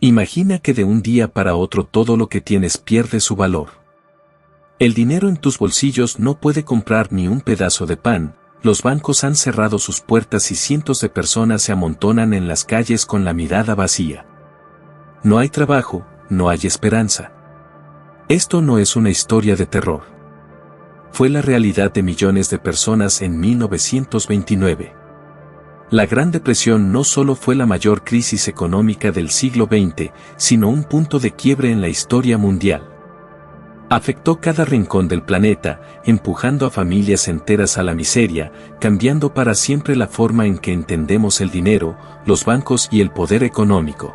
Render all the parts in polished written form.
Imagina que de un día para otro todo lo que tienes pierde su valor. El dinero en tus bolsillos no puede comprar ni un pedazo de pan, los bancos han cerrado sus puertas y cientos de personas se amontonan en las calles con la mirada vacía. No hay trabajo, no hay esperanza. Esto no es una historia de terror. Fue la realidad de millones de personas en 1929. La Gran Depresión no solo fue la mayor crisis económica del siglo XX, sino un punto de quiebre en la historia mundial. Afectó cada rincón del planeta, empujando a familias enteras a la miseria, cambiando para siempre la forma en que entendemos el dinero, los bancos y el poder económico.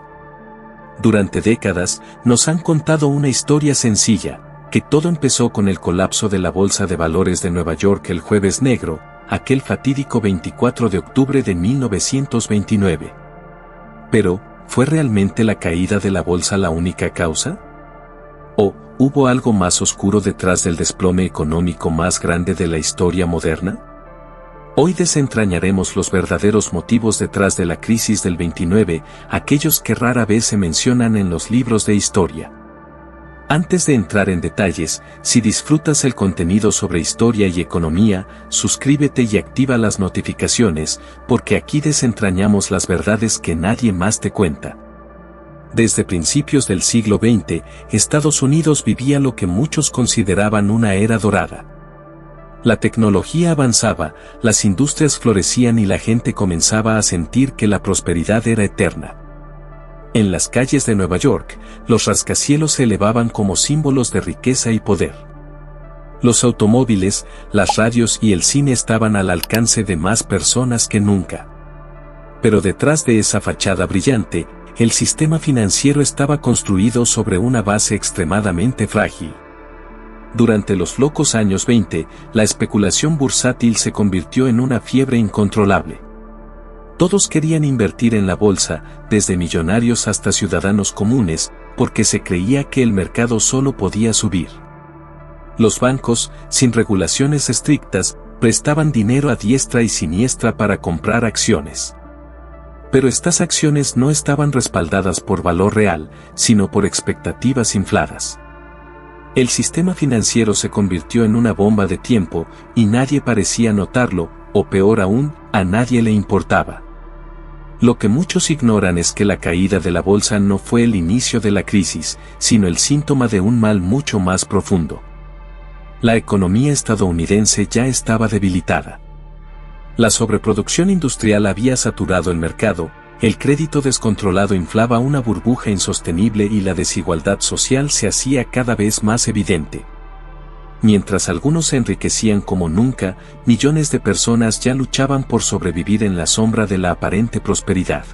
Durante décadas, nos han contado una historia sencilla, que todo empezó con el colapso de la Bolsa de Valores de Nueva York el Jueves Negro, aquel fatídico 24 de octubre de 1929. Pero, ¿fue realmente la caída de la bolsa la única causa? ¿O hubo algo más oscuro detrás del desplome económico más grande de la historia moderna? Hoy desentrañaremos los verdaderos motivos detrás de la crisis del 29, aquellos que rara vez se mencionan en los libros de historia. Antes de entrar en detalles, si disfrutas el contenido sobre historia y economía, suscríbete y activa las notificaciones, porque aquí desentrañamos las verdades que nadie más te cuenta. Desde principios del siglo XX, Estados Unidos vivía lo que muchos consideraban una era dorada. La tecnología avanzaba, las industrias florecían y la gente comenzaba a sentir que la prosperidad era eterna. En las calles de Nueva York, los rascacielos se elevaban como símbolos de riqueza y poder. Los automóviles, las radios y el cine estaban al alcance de más personas que nunca. Pero detrás de esa fachada brillante, el sistema financiero estaba construido sobre una base extremadamente frágil. Durante los locos años 20, la especulación bursátil se convirtió en una fiebre incontrolable. Todos querían invertir en la bolsa, desde millonarios hasta ciudadanos comunes, porque se creía que el mercado solo podía subir. Los bancos, sin regulaciones estrictas, prestaban dinero a diestra y siniestra para comprar acciones. Pero estas acciones no estaban respaldadas por valor real, sino por expectativas infladas. El sistema financiero se convirtió en una bomba de tiempo, y nadie parecía notarlo, o peor aún, a nadie le importaba. Lo que muchos ignoran es que la caída de la bolsa no fue el inicio de la crisis, sino el síntoma de un mal mucho más profundo. La economía estadounidense ya estaba debilitada. La sobreproducción industrial había saturado el mercado, el crédito descontrolado inflaba una burbuja insostenible y la desigualdad social se hacía cada vez más evidente. Mientras algunos se enriquecían como nunca, millones de personas ya luchaban por sobrevivir en la sombra de la aparente prosperidad.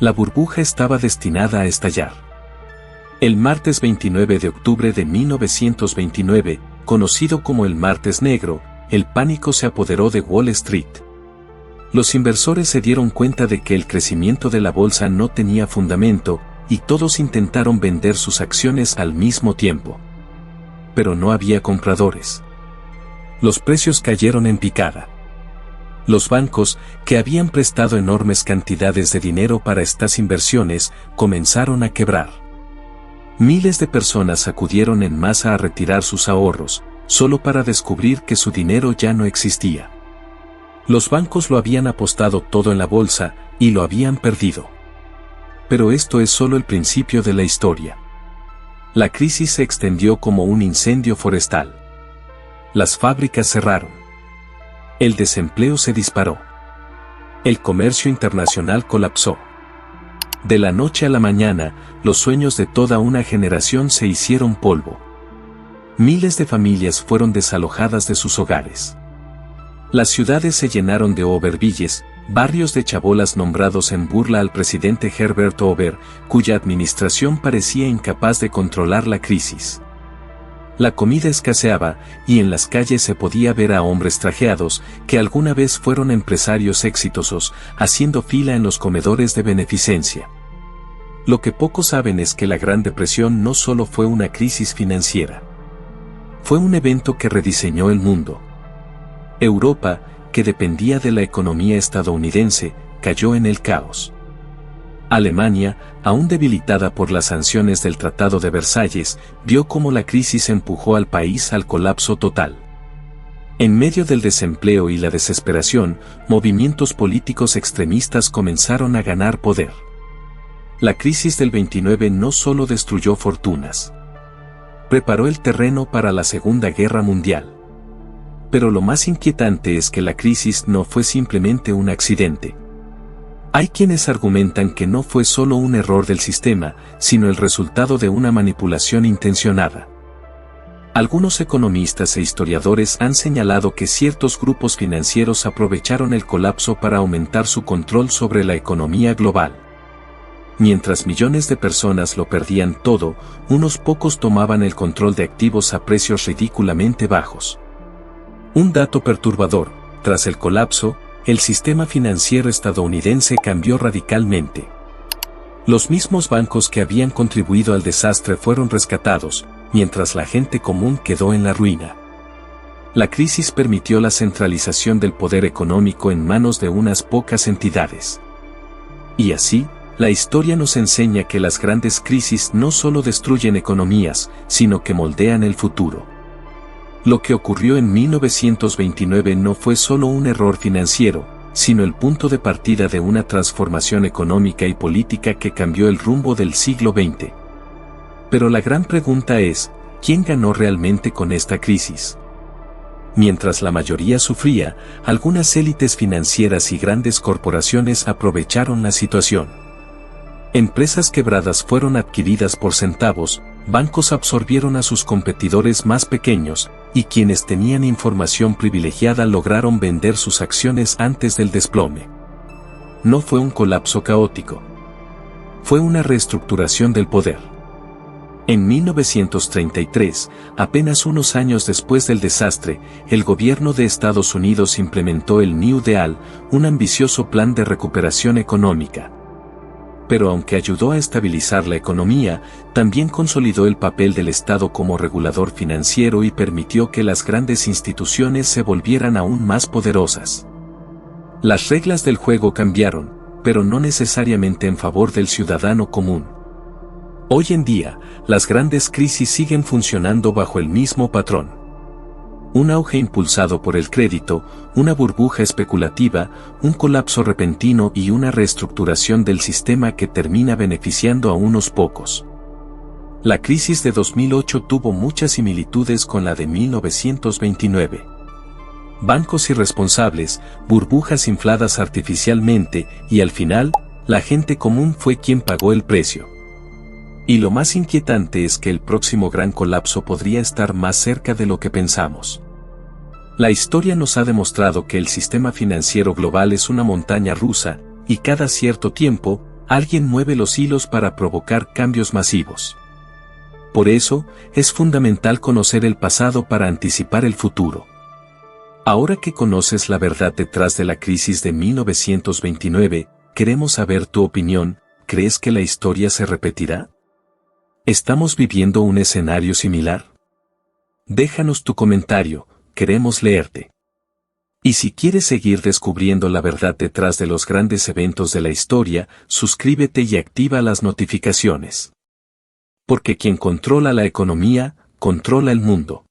La burbuja estaba destinada a estallar. El martes 29 de octubre de 1929, conocido como el Martes Negro, el pánico se apoderó de Wall Street. Los inversores se dieron cuenta de que el crecimiento de la bolsa no tenía fundamento, y todos intentaron vender sus acciones al mismo tiempo. Pero no había compradores. Los precios cayeron en picada. Los bancos, que habían prestado enormes cantidades de dinero para estas inversiones, comenzaron a quebrar. Miles de personas acudieron en masa a retirar sus ahorros, solo para descubrir que su dinero ya no existía. Los bancos lo habían apostado todo en la bolsa, y lo habían perdido. Pero esto es solo el principio de la historia. La crisis se extendió como un incendio forestal. Las fábricas cerraron. El desempleo se disparó. El comercio internacional colapsó. De la noche a la mañana, los sueños de toda una generación se hicieron polvo. Miles de familias fueron desalojadas de sus hogares. Las ciudades se llenaron de Overvilles, barrios de chabolas nombrados en burla al presidente Herbert Hoover, cuya administración parecía incapaz de controlar la crisis. La comida escaseaba, y en las calles se podía ver a hombres trajeados, que alguna vez fueron empresarios exitosos, haciendo fila en los comedores de beneficencia. Lo que pocos saben es que la Gran Depresión no solo fue una crisis financiera. Fue un evento que rediseñó el mundo. Europa, que dependía de la economía estadounidense, cayó en el caos. Alemania, aún debilitada por las sanciones del Tratado de Versalles, vio cómo la crisis empujó al país al colapso total. En medio del desempleo y la desesperación, movimientos políticos extremistas comenzaron a ganar poder. La crisis del 29 no solo destruyó fortunas, preparó el terreno para la Segunda Guerra Mundial. Pero lo más inquietante es que la crisis no fue simplemente un accidente. Hay quienes argumentan que no fue solo un error del sistema, sino el resultado de una manipulación intencionada. Algunos economistas e historiadores han señalado que ciertos grupos financieros aprovecharon el colapso para aumentar su control sobre la economía global. Mientras millones de personas lo perdían todo, unos pocos tomaban el control de activos a precios ridículamente bajos. Un dato perturbador: tras el colapso, el sistema financiero estadounidense cambió radicalmente. Los mismos bancos que habían contribuido al desastre fueron rescatados, mientras la gente común quedó en la ruina. La crisis permitió la centralización del poder económico en manos de unas pocas entidades. Y así, la historia nos enseña que las grandes crisis no solo destruyen economías, sino que moldean el futuro. Lo que ocurrió en 1929 no fue solo un error financiero, sino el punto de partida de una transformación económica y política que cambió el rumbo del siglo XX. Pero la gran pregunta es, ¿quién ganó realmente con esta crisis? Mientras la mayoría sufría, algunas élites financieras y grandes corporaciones aprovecharon la situación. Empresas quebradas fueron adquiridas por centavos, bancos absorbieron a sus competidores más pequeños, y quienes tenían información privilegiada lograron vender sus acciones antes del desplome. No fue un colapso caótico. Fue una reestructuración del poder. En 1933, apenas unos años después del desastre, el gobierno de Estados Unidos implementó el New Deal, un ambicioso plan de recuperación económica. Pero aunque ayudó a estabilizar la economía, también consolidó el papel del Estado como regulador financiero y permitió que las grandes instituciones se volvieran aún más poderosas. Las reglas del juego cambiaron, pero no necesariamente en favor del ciudadano común. Hoy en día, las grandes crisis siguen funcionando bajo el mismo patrón. Un auge impulsado por el crédito, una burbuja especulativa, un colapso repentino y una reestructuración del sistema que termina beneficiando a unos pocos. La crisis de 2008 tuvo muchas similitudes con la de 1929. Bancos irresponsables, burbujas infladas artificialmente, y al final, la gente común fue quien pagó el precio. Y lo más inquietante es que el próximo gran colapso podría estar más cerca de lo que pensamos. La historia nos ha demostrado que el sistema financiero global es una montaña rusa, y cada cierto tiempo, alguien mueve los hilos para provocar cambios masivos. Por eso, es fundamental conocer el pasado para anticipar el futuro. Ahora que conoces la verdad detrás de la crisis de 1929, queremos saber tu opinión. ¿Crees que la historia se repetirá? ¿Estamos viviendo un escenario similar? Déjanos tu comentario, queremos leerte. Y si quieres seguir descubriendo la verdad detrás de los grandes eventos de la historia, suscríbete y activa las notificaciones. Porque quien controla la economía, controla el mundo.